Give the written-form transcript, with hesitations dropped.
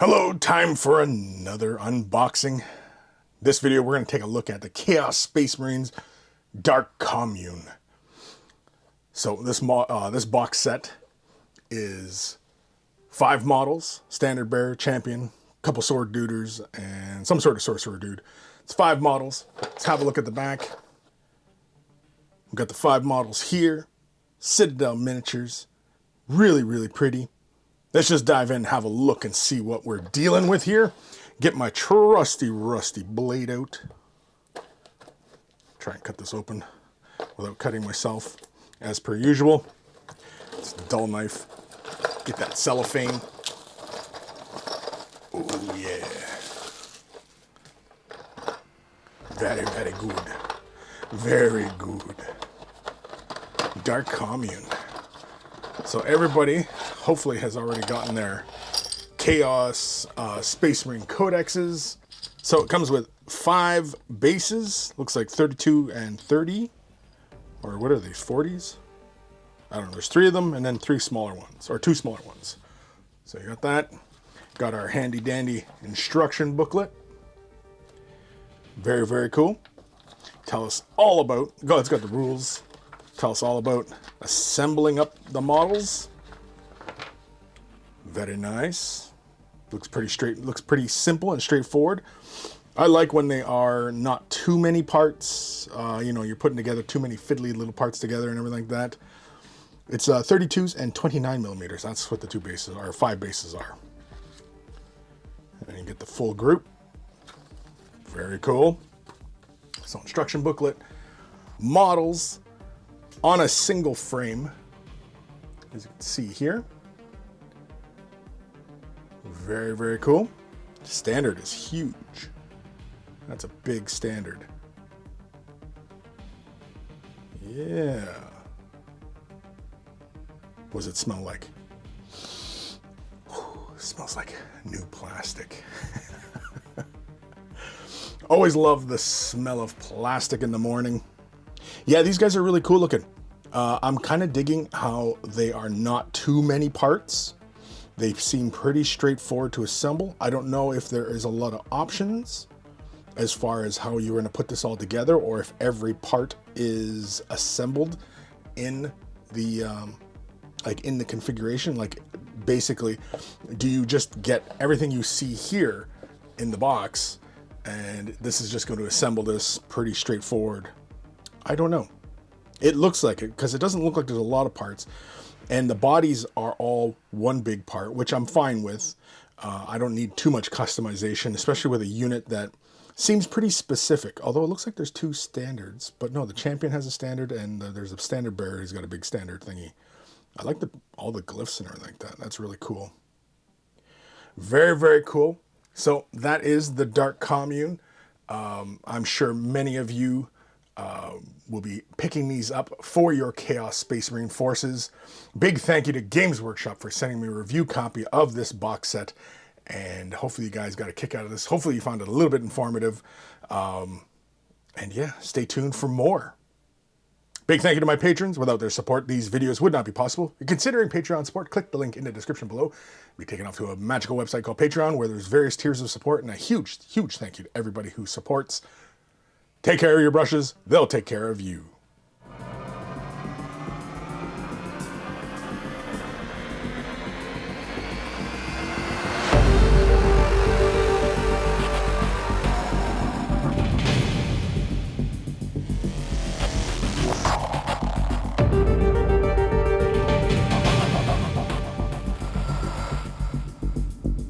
Hello, time for another unboxing. This video we're going to take a look at the Chaos Spacemarines Dark Commune. So this box set is 5 models: standard bearer, champion, couple sword duders, and some sort of sorcerer dude. It's 5 models. Let's have a look at the back. We've got the 5 models here. Citadel miniatures. Really pretty. Let's just dive in and have a look and see what we're dealing with here. Get my trusty, rusty blade out. Try and cut this open without cutting myself, as per usual. It's a dull knife. Get that cellophane. Oh yeah. Very good. Very good. Dark Commune. So everybody hopefully has already gotten their Chaos Space Marine Codexes. So it comes with 5 bases. Looks like 32 and 30. Or what are these, 40s? I don't know. There's 3 of them and then 3 smaller ones. Or 2 smaller ones. So you got that. Got our handy dandy instruction booklet. Very cool. Tell us all about, it's got the rules. Tell us all about assembling up the models. Very nice. Looks pretty simple and straightforward. I like when they are not too many parts. You're putting together too many fiddly little parts together and everything like that. It's 32s and 29 millimeters. That's what the 2 bases are, 5 bases are. And you get the full group. Very cool. So instruction booklet, models on a single frame, as you can see here. Very cool. Standard is huge. That's a big standard. Yeah. What does it smell like? Whew, it smells like new plastic. Always love the smell of plastic in the morning. Yeah, these guys are really cool looking. I'm kind of digging how they are not too many parts. They seem pretty straightforward to assemble. I don't know if there is a lot of options as far as how you're going to put this all together, or if every part is assembled in the in the configuration. Like, basically, do you just get everything you see here in the box, and this is just going to assemble this pretty straightforward? I don't know. It looks like it, because it doesn't look like there's a lot of parts, and the bodies are all one big part, which I'm fine with. I don't need too much customization, especially with a unit that seems pretty specific, although it looks like there's 2 standards. But no, the champion has a standard, and there's a standard bearer who's got a big standard thingy. I like all the glyphs and everything like that. That's really cool. Very cool. So that is the Dark Commune. I'm sure many of you will be picking these up for your Chaos Space Marine forces. Big thank you to Games Workshop for sending me a review copy of this box set, and hopefully you guys got a kick out of this. Hopefully you found it a little bit informative, and yeah, stay tuned for more. Big thank you to my patrons. Without their support, these videos would not be possible. If you're considering Patreon support, click the link in the description below. You'll be taken off to a magical website called Patreon, where there's various tiers of support, and a huge thank you to everybody who supports. Take care of your brushes. They'll take care of you.